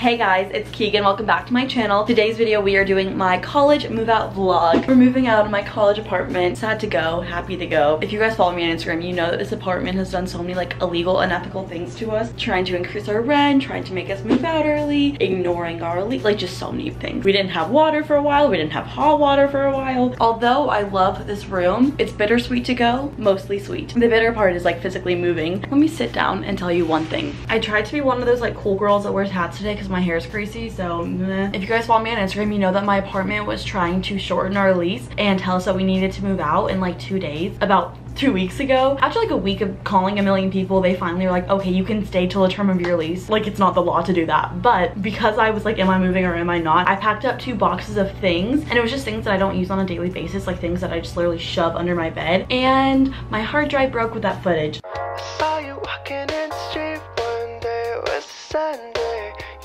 Hey guys, it's Keegan. Welcome back to my channel. Today's video we are doing my college move out vlog. We're moving out of my college apartment. Sad to go, happy to go. If you guys follow me on Instagram, you know that this apartment has done so many like illegal, unethical things to us. Trying to increase our rent, trying to make us move out early, ignoring our lease, like just so many things. We didn't have water for a while, we didn't have hot water for a while. Although I love this room, it's bittersweet to go, mostly sweet. The bitter part is like physically moving. Let me sit down and tell you one thing. I tried to be one of those like cool girls that wears hats today because my hair is crazy, so meh. If you guys follow me on Instagram, you know that my apartment was trying to shorten our lease and tell us that we needed to move out in like 2 days. About 2 weeks ago, after like a week of calling a million people, they finally were like, okay, you can stay till the term of your lease. Like, it's not the law to do that. But because I was like, am I moving or am I not, I packed up 2 boxes of things, and it was just things that I don't use on a daily basis, like things that I just literally shove under my bed, and my hard drive broke with that footage. I saw you walking in the street one day, it was a Sunday.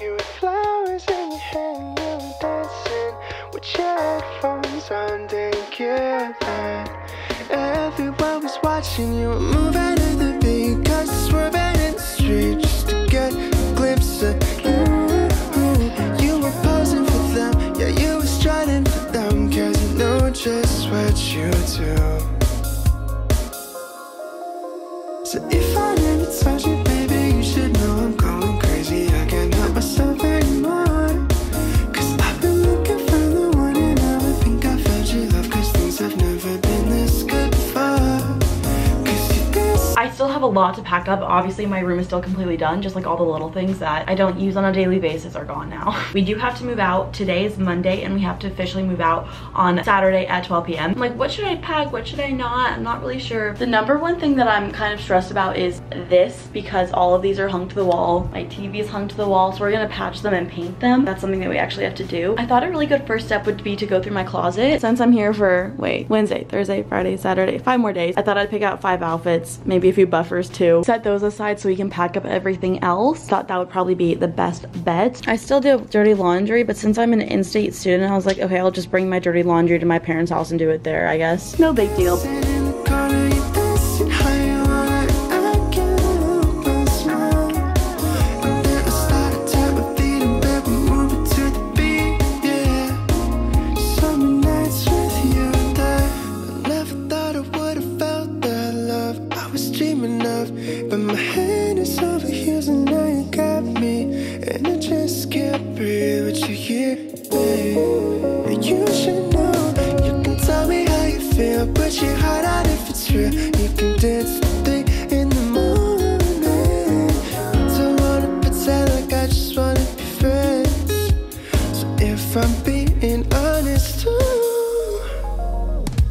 You had flowers in your hand, you were dancing with your headphones on, didn't give in. Everyone was watching you, were moving to the beat, cause swerving in the street just to get a glimpse of you. You were posing for them, yeah, you were strutting for them, cause you know just what you do. So if I never touch you, baby, you should know I'm going crazy. I can't help myself anymore, cause I've been looking for the one, and now I think I found your love, cause things have never been this good before. I still have a lot to pack up. Obviously my room is still completely done, just like all the little things that I don't use on a daily basis are gone now. We do have to move out. Today is Monday and we have to officially move out on Saturday at 12 p.m. I'm like, what should I pack? What should I not? I'm not really sure. The number one thing that I'm kind of stressed about is this, because all of these are hung to the wall. My TV is hung to the wall, so we're gonna patch them and paint them. That's something that we actually have to do. I thought a really good first step would be to go through my closet. Since I'm here for, Wednesday, Thursday, Friday, Saturday, 5 more days, I thought I'd pick out 5 outfits, maybe a few buffers too. Set those aside so we can pack up everything else. Thought that would probably be the best bet. I still do dirty laundry, but since I'm an in-state student, I was like, okay, I'll just bring my dirty laundry to my parents' house and do it there, I guess. No big deal. But my head is over heels and now you got me, and I just can't breathe with you here, babe. And you should know, you can tell me how you feel, put your heart out if it's real. You can dance to 3 in the morning. Don't wanna pretend like I just wanna be friends. So if I'm being honest too,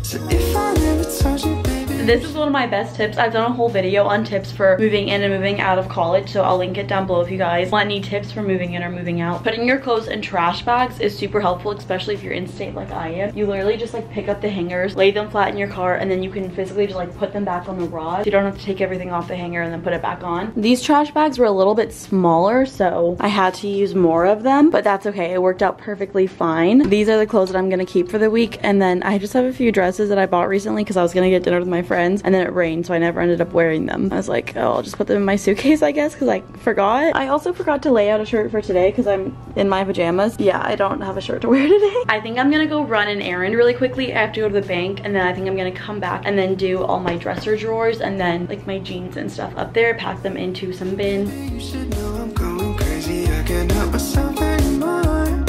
so if I never told you, this is one of my best tips. I've done a whole video on tips for moving in and moving out of college, so I'll link it down below if you guys want any tips for moving in or moving out. Putting your clothes in trash bags is super helpful, especially if you're in state like I am. You literally just like pick up the hangers, lay them flat in your car, and then you can physically just like put them back on the rod. You don't have to take everything off the hanger and then put it back on. These trash bags were a little bit smaller, so I had to use more of them, but that's okay. It worked out perfectly fine. These are the clothes that I'm gonna keep for the week, and then I just have a few dresses that I bought recently because I was gonna get dinner with my friends, and then it rained, so I never ended up wearing them. I was like, oh, I'll just put them in my suitcase, I guess, because I forgot. I also forgot to lay out a shirt for today because I'm in my pajamas. Yeah, I don't have a shirt to wear today. I think I'm gonna go run an errand really quickly. I have to go to the bank, and then I think I'm gonna come back and then do all my dresser drawers and then like my jeans and stuff up there, pack them into some bins. you should know I'm going crazy. I can't help myself anymore,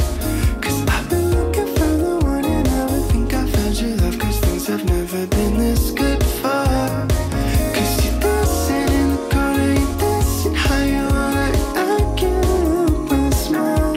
cause I've been looking for the one, and now I think I found your love, cause things have never been this good before. Cause you're dancing in the corner, you're dancing how you want it. I can't help but smile.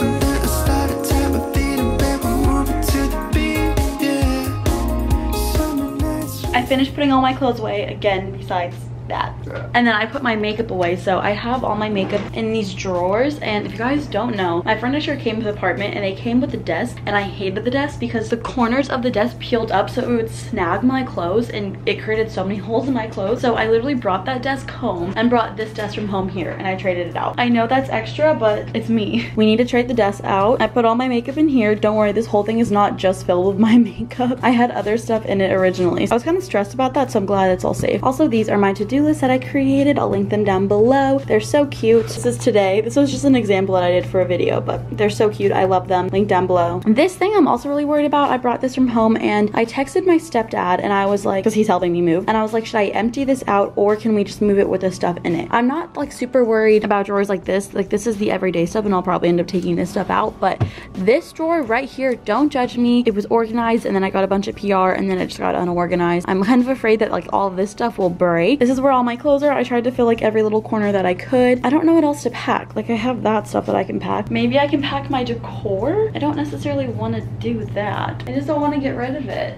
And then I started tapping my feet, and baby, moving to the beat, yeah. Summer nights. I finished putting all my clothes away again, besides that. And then I put my makeup away, so I have all my makeup in these drawers. And if you guys don't know, my furniture came to the apartment and they came with a desk, and I hated the desk because the corners of the desk peeled up, so it would snag my clothes and it created so many holes in my clothes. So I literally brought that desk home and brought this desk from home here, and I traded it out. I know that's extra, but it's me. We need to trade the desk out. I put all my makeup in here. Don't worry, this whole thing is not just filled with my makeup. I had other stuff in it originally, so I was kind of stressed about that, so I'm glad it's all safe. Also, these are my to-do to-do list that I created. I'll link them down below. They're so cute. This is today. This was just an example that I did for a video, but they're so cute. I love them. Link down below. This thing I'm also really worried about. I brought this from home and I texted my stepdad and I was like, because he's helping me move, and I was like, should I empty this out or can we just move it with the stuff in it? I'm not like super worried about drawers like this. Like this is the everyday stuff and I'll probably end up taking this stuff out, but this drawer right here, don't judge me. It was organized and then I got a bunch of PR and then it just got unorganized. I'm kind of afraid that like all of this stuff will break. This is where all my clothes are. I tried to fill like every little corner that I could. I don't know what else to pack. Like I have that stuff that I can pack. Maybe I can pack my decor. I don't necessarily want to do that. I just don't want to get rid of it.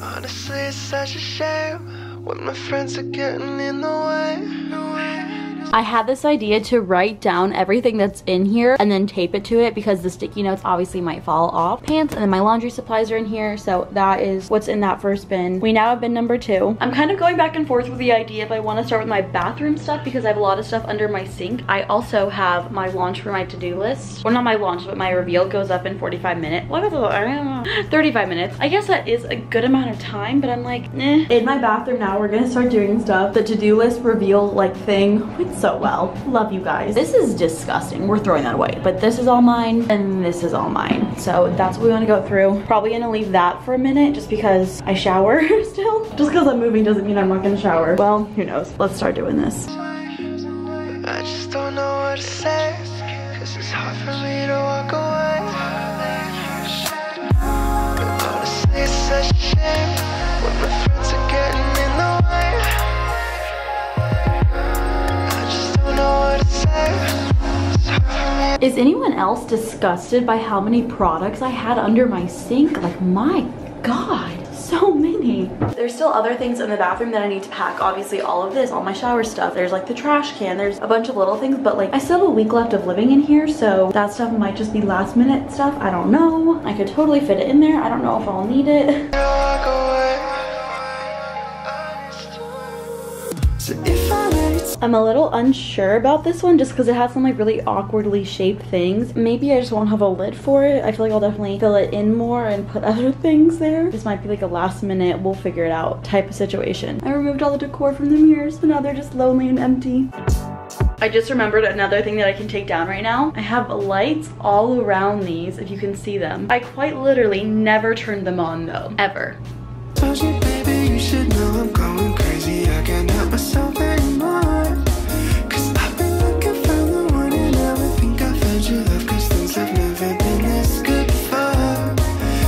Honestly, it's such a shame when my friends are getting in the way. I had this idea to write down everything that's in here and then tape it to it because the sticky notes obviously might fall off. Pants, and then my laundry supplies are in here, so that is what's in that first bin. We now have bin number 2. I'm kind of going back and forth with the idea if I want to start with my bathroom stuff because I have a lot of stuff under my sink. I also have my launch for my to-do list. Well, not my launch, but my reveal goes up in 45 minutes. What is it? I don't know. 35 minutes. I guess that is a good amount of time, but I'm like, eh. In my bathroom now, we're gonna start doing stuff. The to-do list reveal like thing went so well. Love you guys. This is disgusting. We're throwing that away, but this is all mine and this is all mine. So that's what we want to go through. Probably gonna leave that for a minute just because I shower still. Just because I'm moving doesn't mean I'm not gonna shower. Well, who knows? Let's start doing this. I just don't know what to say, cause it's hard for me to walk away. Honestly, it's such a shame when my friends are getting in the way. I just don't know what to say. It's hard for me. Is anyone else disgusted by how many products I had under my sink? Like, my God, so many. There's still other things in the bathroom that I need to pack. Obviously all of this, all my shower stuff. There's like the trash can, there's a bunch of little things, but like I still have a week left of living in here, so that stuff might just be last minute stuff. I don't know. I could totally fit it in there. I don't know if I'll need it. I'm a little unsure about this one just because it has some like really awkwardly shaped things. Maybe I just won't have a lid for it. I feel like I'll definitely fill it in more and put other things there. This might be like a last minute, we'll figure it out type of situation. I removed all the decor from the mirrors, so now they're just lonely and empty. I just remembered another thing that I can take down right now. I have lights all around these, if you can see them. I quite literally never turned them on though, ever. Told you, baby, you should know I'm going crazy. I can't help myself anymore. Cause I've been looking for the one and I think I found your love. Cause things have never been this good before.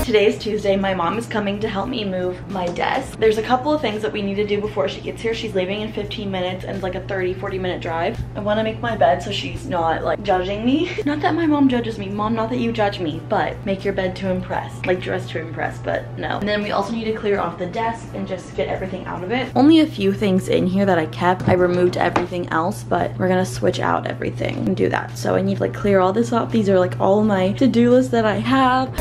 Today is Tuesday. My mom is coming to help me move my desk. There's a couple of things that we need to do before she gets here. She's leaving in 15 minutes and it's like a 30-40 minute drive. I want to make my bed so she's not like judging me. Not that my mom judges me. Mom, not that you judge me, but make your bed to impress. Like dress to impress, but no. And then we also need to clear off the desk and just get everything out of it. Only a few things in here that I kept. I removed everything else, but we're gonna switch out everything and do that. So I need to like clear all this up. These are like all my to-do lists that I have.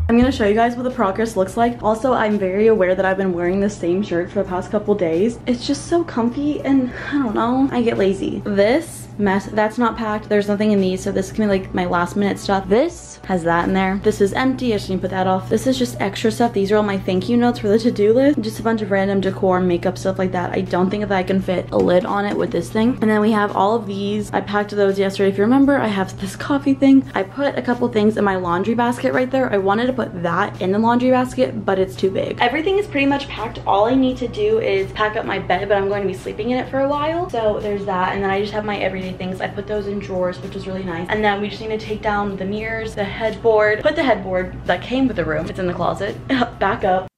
I'm gonna show you guys what the progress looks like. Also, I'm very aware that I've been wearing the same shirt for the past couple days. It's just so comfy and I don't know, I get lazy. This mess, that's not packed. There's nothing in these, so this is gonna be like my last minute stuff. This has that in there. This is empty, I just need to put that off. This is just extra stuff. These are all my thank you notes for the to-do list. Just a bunch of random decor, makeup, stuff like that. I don't think that I can fit a lid on it with this thing. And then we have all of these. I packed those yesterday. If you remember, I have this coffee thing. I put a couple things in my laundry basket right there. I wanted to put that in the laundry basket, but it's too big. Everything is pretty much packed. All I need to do is pack up my bed, but I'm going to be sleeping in it for a while. So there's that. And then I just have my everyday things. I put those in drawers, which is really nice. And then we just need to take down the mirrors, the headboard, put the headboard that came with the room. It's in the closet. Back up.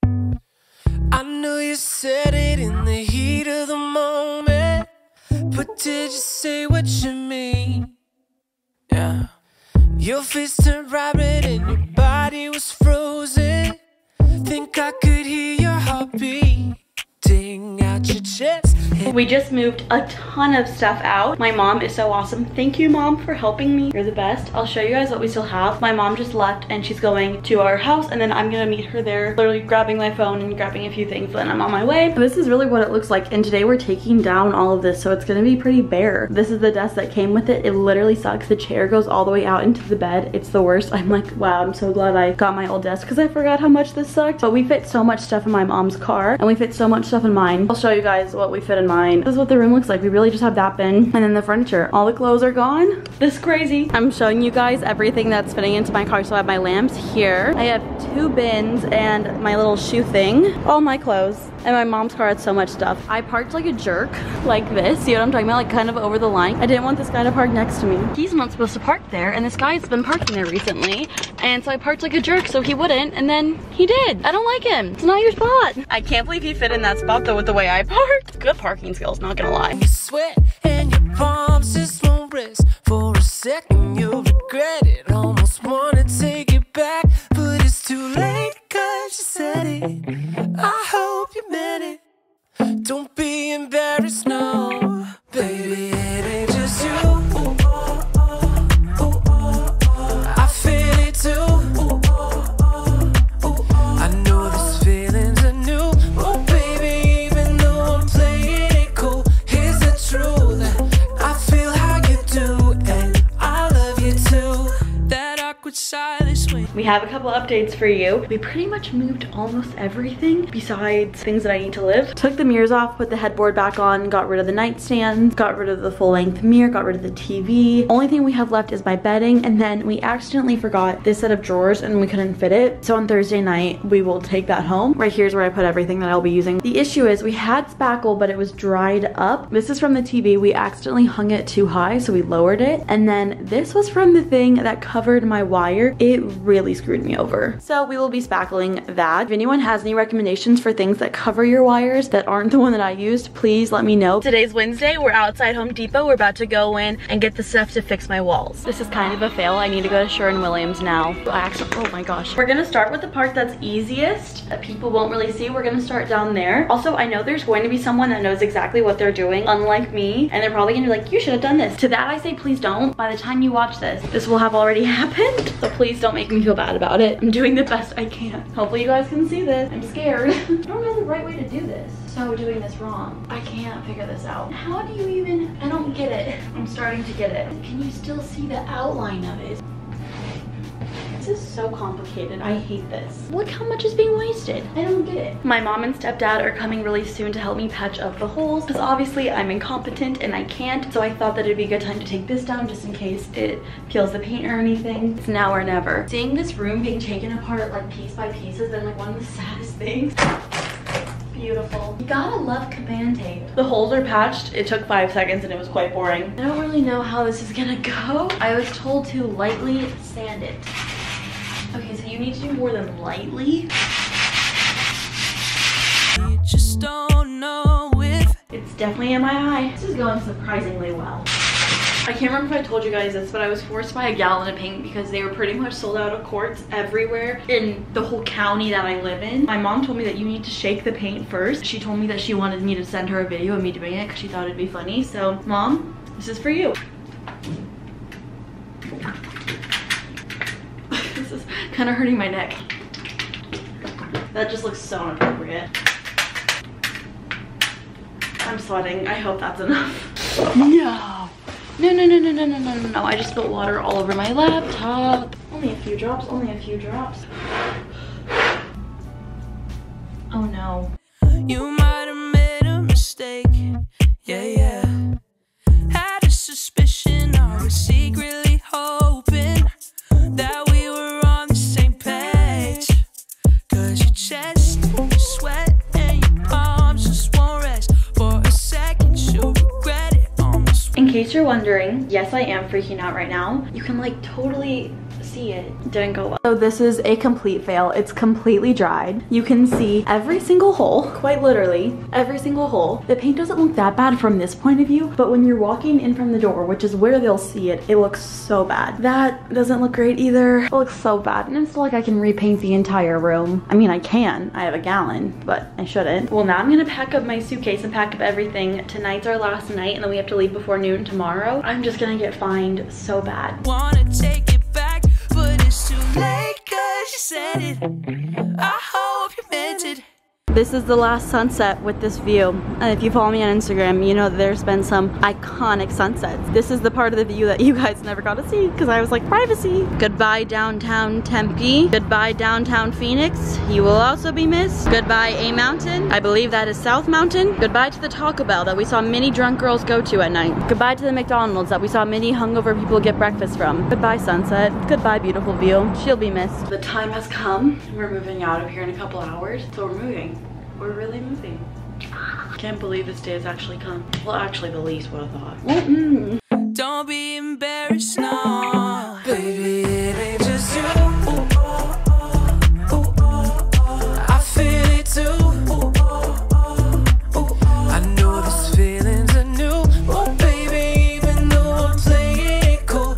I knew you said it in the heat of the moment, but did you say what you mean? Yeah. Your face turned bright red and your body was frozen. Think I could hear your heart beating out your chest. We just moved a ton of stuff out. My mom is so awesome. Thank you, Mom, for helping me. You're the best. I'll show you guys what we still have. My mom just left and she's going to our house, and then I'm gonna meet her there, literally grabbing my phone and grabbing a few things, then I'm on my way. This is really what it looks like, and today we're taking down all of this, so it's gonna be pretty bare. This is the desk that came with it. It literally sucks. The chair goes all the way out into the bed. It's the worst. I'm like, wow, I'm so glad I got my old desk because I forgot how much this sucked. But we fit so much stuff in my mom's car, and we fit so much stuff in mine. I'll show you guys what we fit in mine. This is what the room looks like. We really just have that bin, and then the furniture. All the clothes are gone. This is crazy. I'm showing you guys everything that's fitting into my car. So I have my lamps here. I have 2 bins and my little shoe thing. All my clothes. And my mom's car had so much stuff. I parked like a jerk, like this. See what I'm talking about? Like kind of over the line. I didn't want this guy to park next to me. He's not supposed to park there, and this guy's been parking there recently. And so I parked like a jerk so he wouldn't, and then he did. I don't like him. It's not your spot. I can't believe he fit in that spot though with the way I parked. Good parking skills, not gonna lie. You sweat and your palms just won't rest. For a second you'll regret it. Almost wanna take it back, but it's too late cause you said it. I hope you meant it. Don't be embarrassed, no. Baby, it ain't just you. I feel it too. I know this feeling's are new. Oh baby, even though I'm playing it cool, here's the truth. I feel how you do, and I love you too. That awkward silence when We have a couple updates for you. We pretty much moved almost everything besides things that I need to live. Took the mirrors off, put the headboard back on, got rid of the nightstand, got rid of the full-length mirror, got rid of the TV. Only thing we have left is my bedding, and then we accidentally forgot this set of drawers and we couldn't fit it. So on Thursday night, we will take that home. Right here's where I put everything that I'll be using. The issue is we had spackle, but it was dried up. This is from the TV. We accidentally hung it too high, so we lowered it. And then this was from the thing that covered my wire. It really screwed me over. So we will be spackling that. If anyone has any recommendations for things that cover your wires that aren't the one that I used, please let me know. Today's Wednesday. We're outside Home Depot. We're about to go in and get the stuff to fix my walls. This is kind of a fail. I need to go to Sherwin-Williams now. Oh my gosh. We're gonna start with the part that's easiest that people won't really see. We're gonna start down there. Also, I know there's going to be someone that knows exactly what they're doing, unlike me, and they're probably gonna be like, you should have done this. To that I say, please don't. By the time you watch this, this will have already happened. So please don't make me feel bad about it. I'm doing the best I can. Hopefully you guys can see this. I'm scared. I don't know the right way to do this. So doing this wrong. I can't figure this out. How do you even, I don't get it. I'm starting to get it. Can you still see the outline of it? This is so complicated. I hate this. Look how much is being wasted. I don't get it. My mom and stepdad are coming really soon to help me patch up the holes because obviously I'm incompetent and I can't. So I thought that it'd be a good time to take this down just in case it peels the paint or anything. It's now or never. Seeing this room being taken apart like piece by piece has been like one of the saddest things. Beautiful. You gotta love Command tape. The holes are patched. It took 5 seconds and it was quite boring. I don't really know how this is gonna go. I was told to lightly sand it. Okay, so you need to do more than lightly. you just don't know if It's definitely in my eye. This is going surprisingly well. I can't remember if I told you guys this, but I was forced to buy a gallon of paint because they were pretty much sold out of quarts everywhere in the whole county that I live in. My mom told me that you need to shake the paint first. She told me that she wanted me to send her a video of me doing it because she thought it'd be funny. So, Mom, this is for you. This is kind of hurting my neck. That just looks so inappropriate. I'm sweating. I hope that's enough. No. No. I just spilled water all over my laptop. Only a few drops, only a few drops. Oh no. you might have made a mistake. Yeah. Had a suspicion, I was secretly hoping that we were on the same page. Cause your chest, your sweat, and your palms just won't rest. For a second, you'll regret it almost. In case you're wondering, yes, I am freaking out right now. You can like totally see it. Didn't go well. So this is a complete fail. It's completely dried. You can see every single hole, quite literally, every single hole. The paint doesn't look that bad from this point of view, but when you're walking in from the door, which is where they'll see it, it looks so bad. That doesn't look great either. It looks so bad. And it's like I can repaint the entire room. I mean, I can. I have a gallon, but I shouldn't. Well, now I'm gonna pack up my suitcase and pack up everything. Tonight's our last night, and then we have to leave before noon tomorrow. I'm just gonna get fined so bad. Wanna take it back, but it's too late, 'cause you said it. I hope you meant it. This is the last sunset with this view. And if you follow me on Instagram, you know that there's been some iconic sunsets. This is the part of the view that you guys never got to see because I was like, privacy. Goodbye downtown Tempe. Goodbye downtown Phoenix. You will also be missed. Goodbye A Mountain. I believe that is South Mountain. Goodbye to the Taco Bell that we saw many drunk girls go to at night. Goodbye to the McDonald's that we saw many hungover people get breakfast from. Goodbye sunset. Goodbye beautiful view. She'll be missed. The time has come. We're moving out of here in a couple hours. So we're moving. We're really moving. Can't believe this day has actually come. Well, actually, the least would have thought. Don't be embarrassed, no. Baby, it ain't just you. I feel it too. I know this feeling's are new. Oh, baby, even though I'm playing it cool.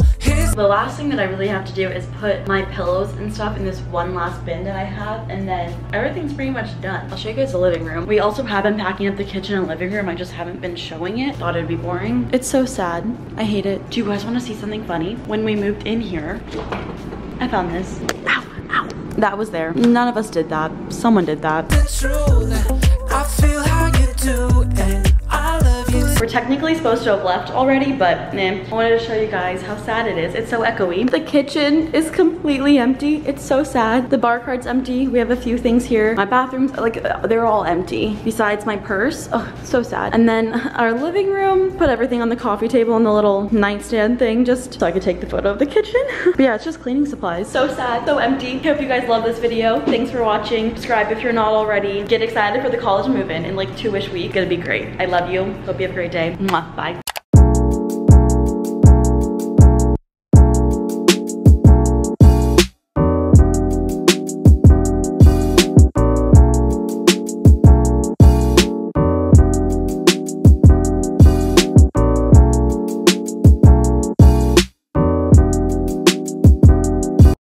The last thing that I really have to do is put my pillows and stuff in this one last bin that I have, and then everything's pretty much done. I'll show you guys the living room. We also have been packing up the kitchen and living room. I just haven't been showing it. Thought it'd be boring. It's so sad. I hate it. Do you guys want to see something funny? When we moved in here, I found this. Ow, ow. That was there. None of us did that. Someone did that. The truth, I feel how you do, and I love you. We're technically supposed to have left already, but I wanted to show you guys how sad it is. It's so echoey. The kitchen is completely empty. It's so sad. The bar cart's empty. We have a few things here. My bathroom's like, they're all empty. Besides my purse. Oh, so sad. And then our living room, put everything on the coffee table and the little nightstand thing just so I could take the photo of the kitchen. But yeah, it's just cleaning supplies. So sad, so empty. Hope you guys love this video. Thanks for watching. Subscribe if you're not already. Get excited for the college move-in like 2-ish weeks. It's gonna be great. I love you. Hope you have a great day. Mwah. Bye.